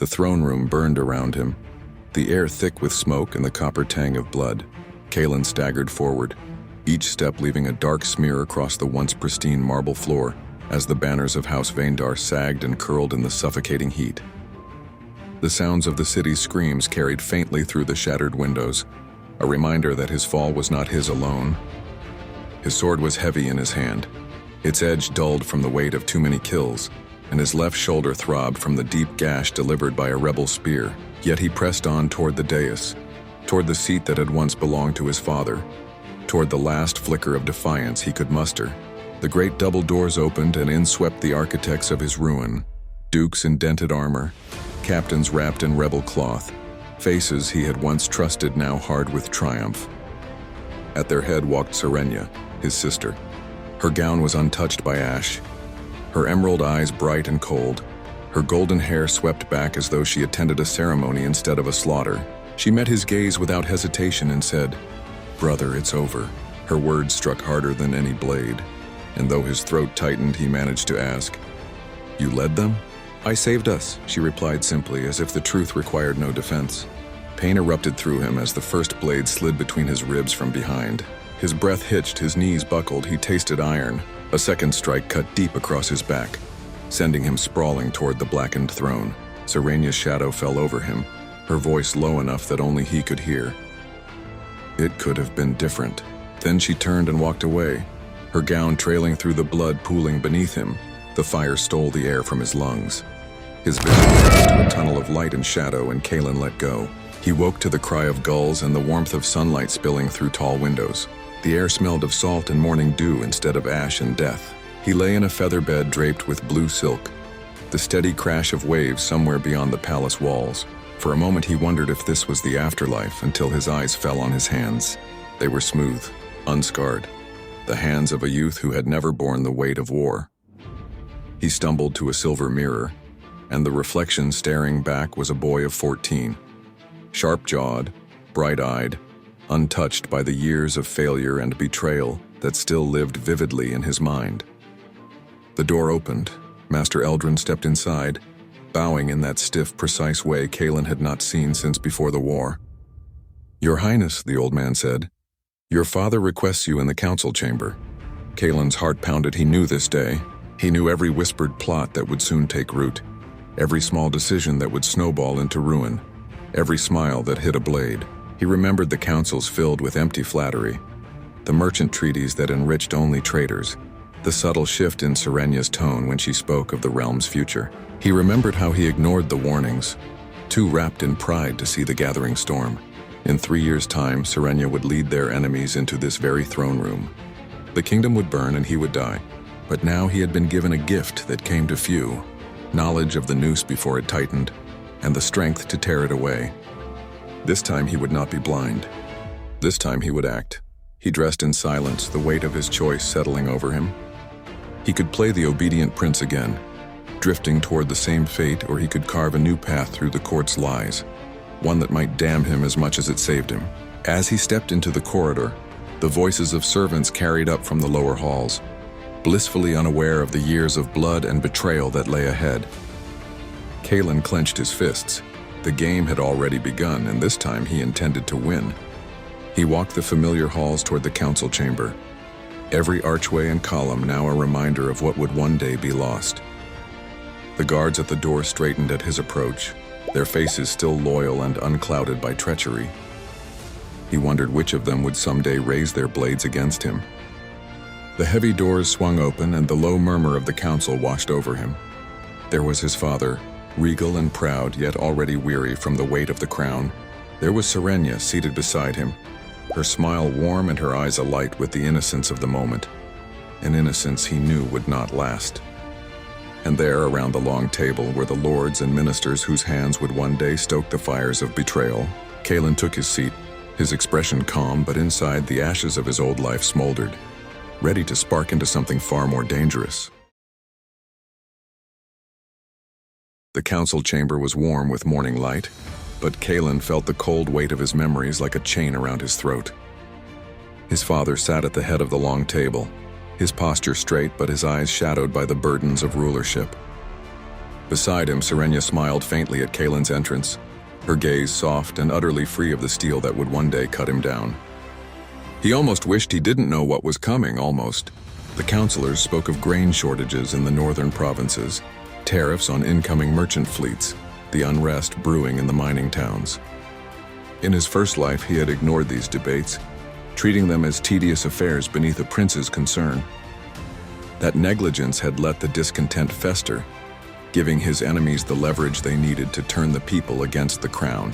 The throne room burned around him, the air thick with smoke and the copper tang of blood. Kaelen staggered forward, each step leaving a dark smear across the once pristine marble floor as the banners of House Vaendar sagged and curled in the suffocating heat. The sounds of the city's screams carried faintly through the shattered windows, a reminder that his fall was not his alone. His sword was heavy in his hand, its edge dulled from the weight of too many kills, and his left shoulder throbbed from the deep gash delivered by a rebel spear. Yet he pressed on toward the dais, toward the seat that had once belonged to his father, toward the last flicker of defiance he could muster. The great double doors opened and in swept the architects of his ruin, dukes in dented armor, captains wrapped in rebel cloth, faces he had once trusted now hard with triumph. At their head walked Serenia, his sister. Her gown was untouched by ash, her emerald eyes bright and cold, her golden hair swept back as though she attended a ceremony instead of a slaughter. She met his gaze without hesitation and said, "Brother, it's over." Her words struck harder than any blade, and though his throat tightened, he managed to ask, "You led them?" "I saved us," she replied simply, as if the truth required no defense. Pain erupted through him as the first blade slid between his ribs from behind. His breath hitched, his knees buckled, he tasted iron. A second strike cut deep across his back, sending him sprawling toward the blackened throne. Serenia's shadow fell over him, her voice low enough that only he could hear. It could have been different. Then she turned and walked away, her gown trailing through the blood pooling beneath him. The fire stole the air from his lungs. His vision turned to a tunnel of light and shadow, and Kaelen let go. He woke to the cry of gulls and the warmth of sunlight spilling through tall windows. The air smelled of salt and morning dew instead of ash and death. He lay in a feather bed draped with blue silk, the steady crash of waves somewhere beyond the palace walls. For a moment he wondered if this was the afterlife, until his eyes fell on his hands. They were smooth, unscarred, the hands of a youth who had never borne the weight of war. He stumbled to a silver mirror, and the reflection staring back was a boy of 14, sharp-jawed, bright-eyed, untouched by the years of failure and betrayal that still lived vividly in his mind. The door opened. Master Eldrin stepped inside, bowing in that stiff, precise way Kaelen had not seen since before the war. "Your Highness," the old man said, "your father requests you in the council chamber." Kaelen's heart pounded. He knew this day. He knew every whispered plot that would soon take root, every small decision that would snowball into ruin, every smile that hit a blade. He remembered the councils filled with empty flattery, the merchant treaties that enriched only traitors, the subtle shift in Serenia's tone when she spoke of the realm's future. He remembered how he ignored the warnings, too wrapped in pride to see the gathering storm. In 3 years' time, Serenia would lead their enemies into this very throne room. The kingdom would burn and he would die. But now he had been given a gift that came to few, knowledge of the noose before it tightened, and the strength to tear it away. This time he would not be blind. This time he would act. He dressed in silence, the weight of his choice settling over him. He could play the obedient prince again, drifting toward the same fate, or he could carve a new path through the court's lies, one that might damn him as much as it saved him. As he stepped into the corridor, the voices of servants carried up from the lower halls, blissfully unaware of the years of blood and betrayal that lay ahead. Kaelen clenched his fists. The game had already begun, and this time he intended to win. He walked the familiar halls toward the council chamber, every archway and column now a reminder of what would one day be lost. The guards at the door straightened at his approach, their faces still loyal and unclouded by treachery. He wondered which of them would someday raise their blades against him. The heavy doors swung open and the low murmur of the council washed over him. There was his father, regal and proud, yet already weary from the weight of the crown. There was Serenia seated beside him, her smile warm and her eyes alight with the innocence of the moment, an innocence he knew would not last. And there, around the long table, were the lords and ministers whose hands would one day stoke the fires of betrayal. Kaelen took his seat, his expression calm, but inside the ashes of his old life smoldered, ready to spark into something far more dangerous. The council chamber was warm with morning light, but Kaelen felt the cold weight of his memories like a chain around his throat. His father sat at the head of the long table, his posture straight but his eyes shadowed by the burdens of rulership. Beside him, Serenia smiled faintly at Kaelen's entrance, her gaze soft and utterly free of the steel that would one day cut him down. He almost wished he didn't know what was coming, almost. The counselors spoke of grain shortages in the northern provinces, tariffs on incoming merchant fleets, the unrest brewing in the mining towns. In his first life, he had ignored these debates, treating them as tedious affairs beneath a prince's concern. That negligence had let the discontent fester, giving his enemies the leverage they needed to turn the people against the crown.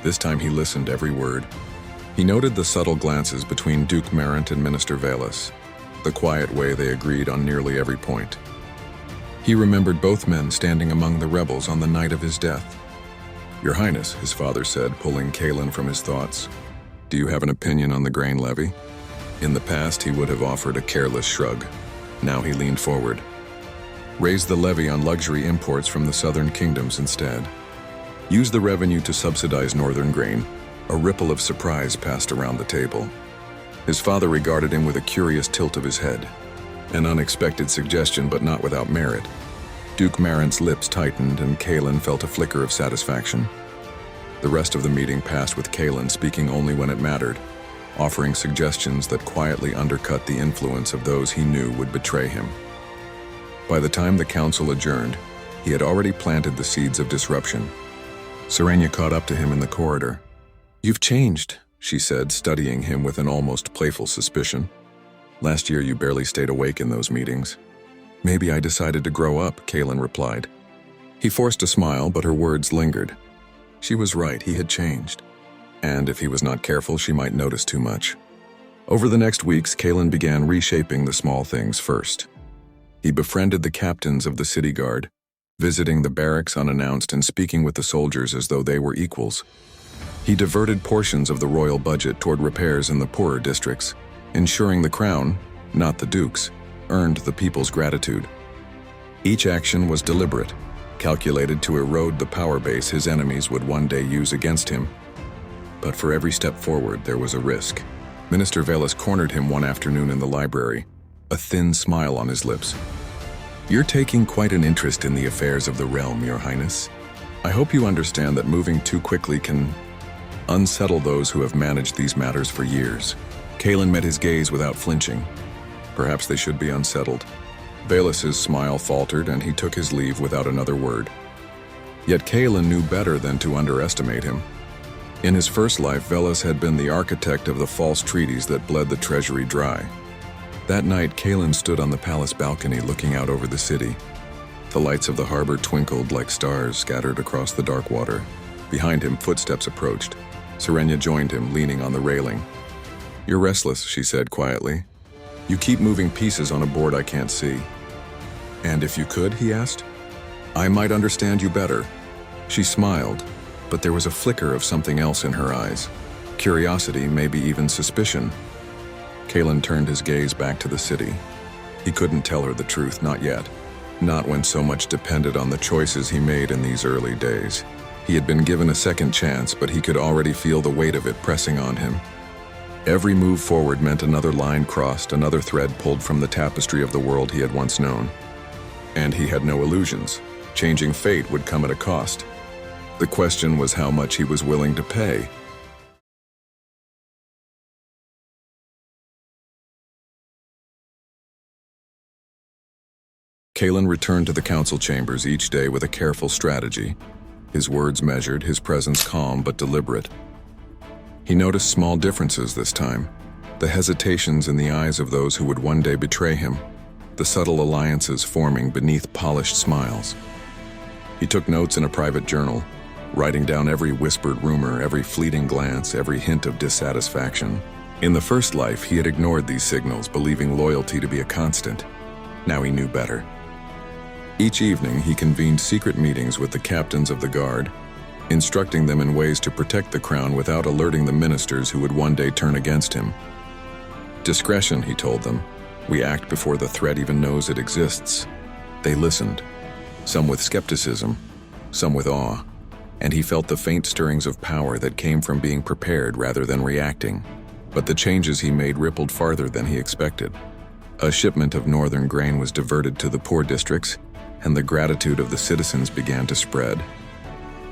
This time he listened every word. He noted the subtle glances between Duke Merrent and Minister Velas, the quiet way they agreed on nearly every point. He remembered both men standing among the rebels on the night of his death. "Your Highness," his father said, pulling Kaelen from his thoughts, "do you have an opinion on the grain levy?" In the past, he would have offered a careless shrug. Now he leaned forward. "Raise the levy on luxury imports from the southern kingdoms instead. Use the revenue to subsidize northern grain." A ripple of surprise passed around the table. His father regarded him with a curious tilt of his head. An unexpected suggestion, but not without merit. Duke Merrent's lips tightened, and Kaelen felt a flicker of satisfaction. The rest of the meeting passed with Kaelen speaking only when it mattered, offering suggestions that quietly undercut the influence of those he knew would betray him. By the time the council adjourned, he had already planted the seeds of disruption. Serenia caught up to him in the corridor. "You've changed," she said, studying him with an almost playful suspicion. "Last year you barely stayed awake in those meetings." "Maybe I decided to grow up," Kaelen replied. He forced a smile, but her words lingered. She was right, he had changed. And if he was not careful, she might notice too much. Over the next weeks, Kaelen began reshaping the small things first. He befriended the captains of the city guard, visiting the barracks unannounced and speaking with the soldiers as though they were equals. He diverted portions of the royal budget toward repairs in the poorer districts, ensuring the crown, not the dukes, earned the people's gratitude. Each action was deliberate, calculated to erode the power base his enemies would one day use against him. But for every step forward, there was a risk. Minister Velas cornered him one afternoon in the library, a thin smile on his lips. "You're taking quite an interest in the affairs of the realm, Your Highness. I hope you understand that moving too quickly can unsettle those who have managed these matters for years." Kaelen met his gaze without flinching. Perhaps they should be unsettled. Velas's smile faltered, and he took his leave without another word. Yet Kaelen knew better than to underestimate him. In his first life, Velas had been the architect of the false treaties that bled the treasury dry. That night, Kaelen stood on the palace balcony looking out over the city. The lights of the harbor twinkled like stars scattered across the dark water. Behind him, footsteps approached. Serenia joined him, leaning on the railing. "You're restless," she said quietly. "You keep moving pieces on a board I can't see." "And if you could," he asked, "I might understand you better." She smiled, but there was a flicker of something else in her eyes. Curiosity, maybe even suspicion. Kaelen turned his gaze back to the city. He couldn't tell her the truth, not yet. Not when so much depended on the choices he made in these early days. He had been given a second chance, but he could already feel the weight of it pressing on him. Every move forward meant another line crossed, another thread pulled from the tapestry of the world he had once known. And he had no illusions. Changing fate would come at a cost. The question was how much he was willing to pay. Kaelen returned to the council chambers each day with a careful strategy. His words measured, his presence calm but deliberate. He noticed small differences this time, the hesitations in the eyes of those who would one day betray him, the subtle alliances forming beneath polished smiles. He took notes in a private journal, writing down every whispered rumor, every fleeting glance, every hint of dissatisfaction. In the first life, he had ignored these signals, believing loyalty to be a constant. Now he knew better. Each evening, he convened secret meetings with the captains of the guard, instructing them in ways to protect the crown without alerting the ministers who would one day turn against him. "Discretion," he told them. "We act before the threat even knows it exists." They listened, some with skepticism, some with awe, and he felt the faint stirrings of power that came from being prepared rather than reacting. But the changes he made rippled farther than he expected. A shipment of northern grain was diverted to the poor districts, and the gratitude of the citizens began to spread.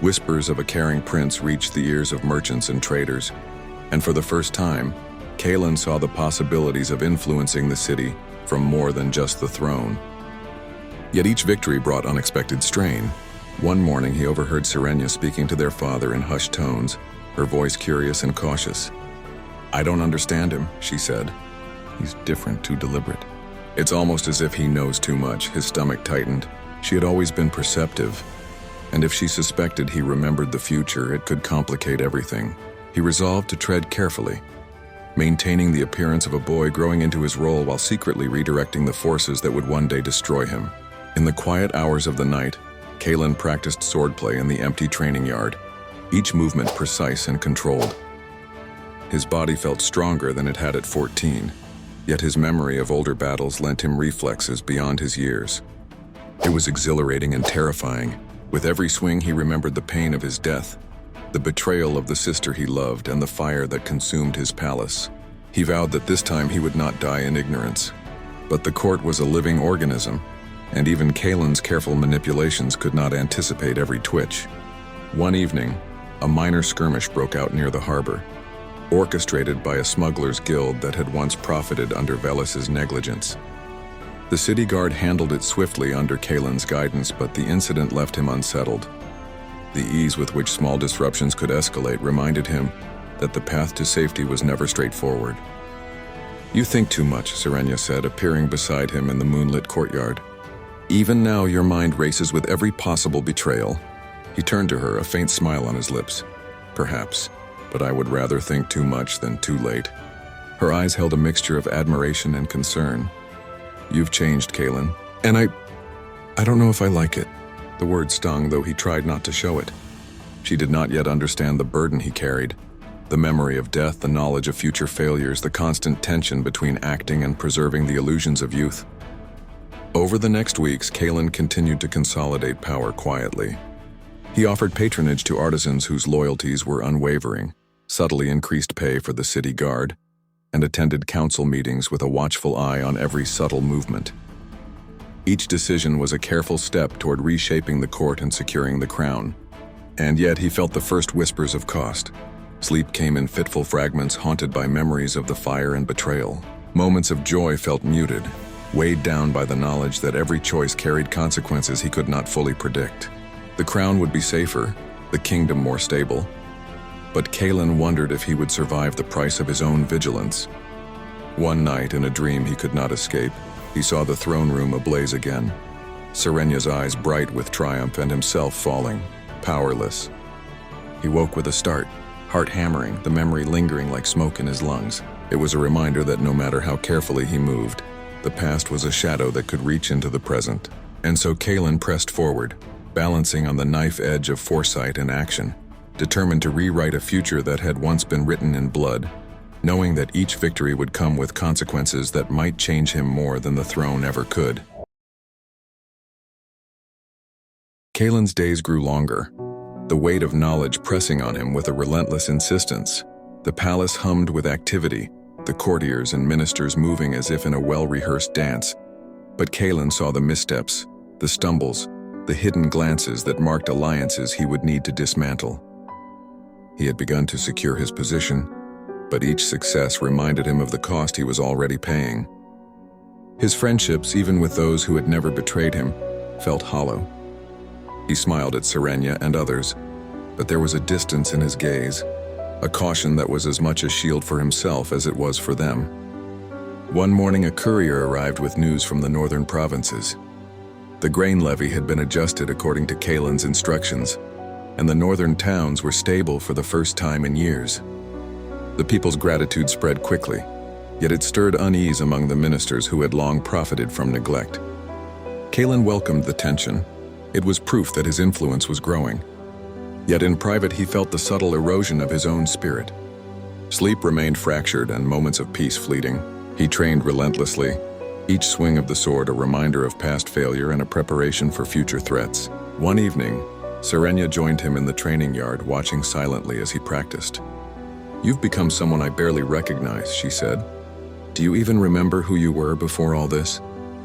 Whispers of a caring prince reached the ears of merchants and traders, and for the first time, Kaelen saw the possibilities of influencing the city from more than just the throne. Yet each victory brought unexpected strain. One morning he overheard Serenia speaking to their father in hushed tones, her voice curious and cautious. "I don't understand him," she said. "He's different, too deliberate." It's almost as if he knows too much. His stomach tightened. She had always been perceptive, and if she suspected he remembered the future, it could complicate everything. He resolved to tread carefully, maintaining the appearance of a boy growing into his role while secretly redirecting the forces that would one day destroy him. In the quiet hours of the night, Kaelen practiced swordplay in the empty training yard, each movement precise and controlled. His body felt stronger than it had at 14, yet his memory of older battles lent him reflexes beyond his years. It was exhilarating and terrifying. With every swing he remembered the pain of his death, the betrayal of the sister he loved, and the fire that consumed his palace. He vowed that this time he would not die in ignorance. But the court was a living organism, and even Kaelen's careful manipulations could not anticipate every twitch. One evening, a minor skirmish broke out near the harbor, orchestrated by a smugglers' guild that had once profited under Velis's negligence. The city guard handled it swiftly under Kaelen's guidance, but the incident left him unsettled. The ease with which small disruptions could escalate reminded him that the path to safety was never straightforward. "You think too much," Serenia said, appearing beside him in the moonlit courtyard. "Even now your mind races with every possible betrayal." He turned to her, a faint smile on his lips. "Perhaps, but I would rather think too much than too late." Her eyes held a mixture of admiration and concern. "You've changed, Kaelen, and I don't know if I like it." The word stung, though he tried not to show it. She did not yet understand the burden he carried. The memory of death, the knowledge of future failures, the constant tension between acting and preserving the illusions of youth. Over the next weeks, Kaelen continued to consolidate power quietly. He offered patronage to artisans whose loyalties were unwavering, subtly increased pay for the city guard, and attended council meetings with a watchful eye on every subtle movement. Each decision was a careful step toward reshaping the court and securing the crown. And yet he felt the first whispers of cost. Sleep came in fitful fragments, haunted by memories of the fire and betrayal. Moments of joy felt muted, weighed down by the knowledge that every choice carried consequences he could not fully predict. The crown would be safer, the kingdom more stable. But Kaelen wondered if he would survive the price of his own vigilance. One night, in a dream he could not escape, he saw the throne room ablaze again. Serenia's eyes bright with triumph and himself falling, powerless. He woke with a start, heart hammering, the memory lingering like smoke in his lungs. It was a reminder that no matter how carefully he moved, the past was a shadow that could reach into the present. And so Kaelen pressed forward, balancing on the knife edge of foresight and action, determined to rewrite a future that had once been written in blood, knowing that each victory would come with consequences that might change him more than the throne ever could. Kaelen's days grew longer, the weight of knowledge pressing on him with a relentless insistence. The palace hummed with activity, the courtiers and ministers moving as if in a well-rehearsed dance. But Kaelen saw the missteps, the stumbles, the hidden glances that marked alliances he would need to dismantle. He had begun to secure his position, but each success reminded him of the cost he was already paying. His friendships, even with those who had never betrayed him, felt hollow. He smiled at Serenia and others, but there was a distance in his gaze, a caution that was as much a shield for himself as it was for them. One morning a courier arrived with news from the northern provinces. The grain levy had been adjusted according to Kaelen's instructions, and the northern towns were stable for the first time in years. The people's gratitude spread quickly, yet it stirred unease among the ministers who had long profited from neglect. Kaelen welcomed the tension. It was proof that his influence was growing. Yet in private he felt the subtle erosion of his own spirit. Sleep remained fractured and moments of peace fleeting. He trained relentlessly, each swing of the sword a reminder of past failure and a preparation for future threats. One evening, Serenia joined him in the training yard, watching silently as he practiced. "You've become someone I barely recognize," she said. "Do you even remember who you were before all this?"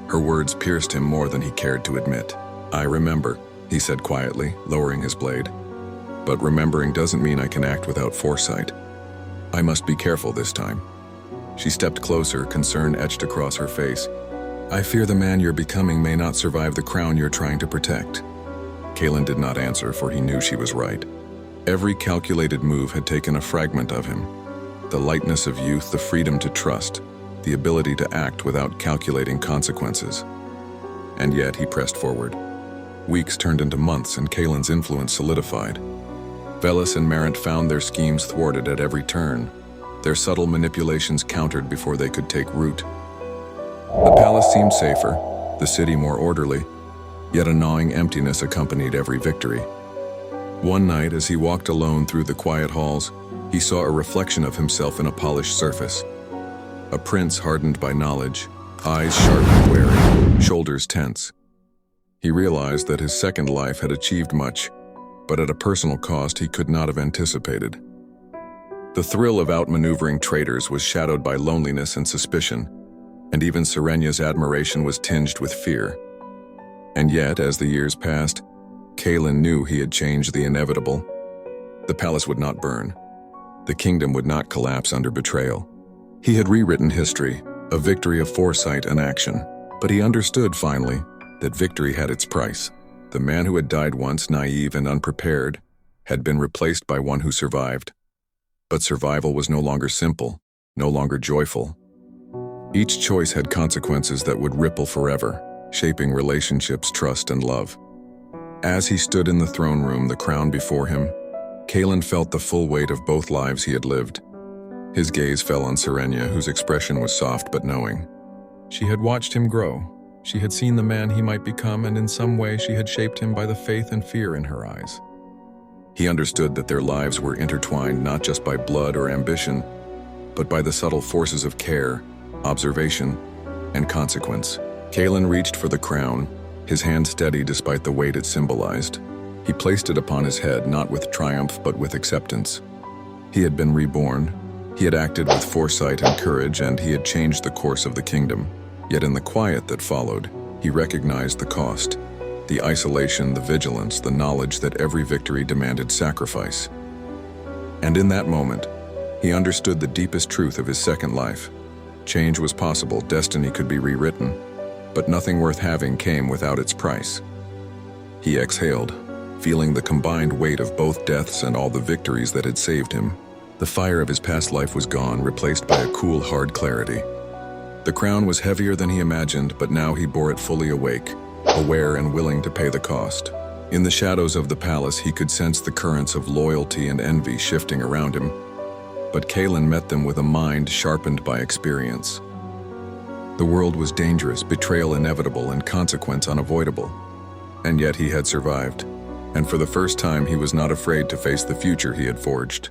Her words pierced him more than he cared to admit. "I remember," he said quietly, lowering his blade. "But remembering doesn't mean I can act without foresight. I must be careful this time." She stepped closer, concern etched across her face. "I fear the man you're becoming may not survive the crown you're trying to protect." Kaelen did not answer, for he knew she was right. Every calculated move had taken a fragment of him. The lightness of youth, the freedom to trust, the ability to act without calculating consequences. And yet he pressed forward. Weeks turned into months, and Kaelen's influence solidified. Velis and Marant found their schemes thwarted at every turn, their subtle manipulations countered before they could take root. The palace seemed safer, the city more orderly, yet a gnawing emptiness accompanied every victory. One night, as he walked alone through the quiet halls, he saw a reflection of himself in a polished surface. A prince hardened by knowledge, eyes sharp and wary, shoulders tense. He realized that his second life had achieved much, but at a personal cost he could not have anticipated. The thrill of outmaneuvering traitors was shadowed by loneliness and suspicion, and even Serenya's admiration was tinged with fear. And yet, as the years passed, Kaelen knew he had changed the inevitable. The palace would not burn. The kingdom would not collapse under betrayal. He had rewritten history, a victory of foresight and action, but he understood finally that victory had its price. The man who had died once, naive and unprepared, had been replaced by one who survived. But survival was no longer simple, no longer joyful. Each choice had consequences that would ripple forever, shaping relationships, trust, and love. As he stood in the throne room, the crown before him, Kaelen felt the full weight of both lives he had lived. His gaze fell on Serenya, whose expression was soft but knowing. She had watched him grow. She had seen the man he might become, and in some way she had shaped him by the faith and fear in her eyes. He understood that their lives were intertwined not just by blood or ambition, but by the subtle forces of care, observation, and consequence. Kaelen reached for the crown, his hand steady despite the weight it symbolized. He placed it upon his head, not with triumph but with acceptance. He had been reborn. He had acted with foresight and courage, and he had changed the course of the kingdom. Yet in the quiet that followed, he recognized the cost. The isolation, the vigilance, the knowledge that every victory demanded sacrifice. And in that moment, he understood the deepest truth of his second life. Change was possible, destiny could be rewritten, but nothing worth having came without its price. He exhaled, feeling the combined weight of both deaths and all the victories that had saved him. The fire of his past life was gone, replaced by a cool, hard clarity. The crown was heavier than he imagined, but now he bore it fully awake, aware and willing to pay the cost. In the shadows of the palace, he could sense the currents of loyalty and envy shifting around him, but Kaelen met them with a mind sharpened by experience. The world was dangerous, betrayal inevitable, and consequence unavoidable. And yet he had survived, and for the first time he was not afraid to face the future he had forged.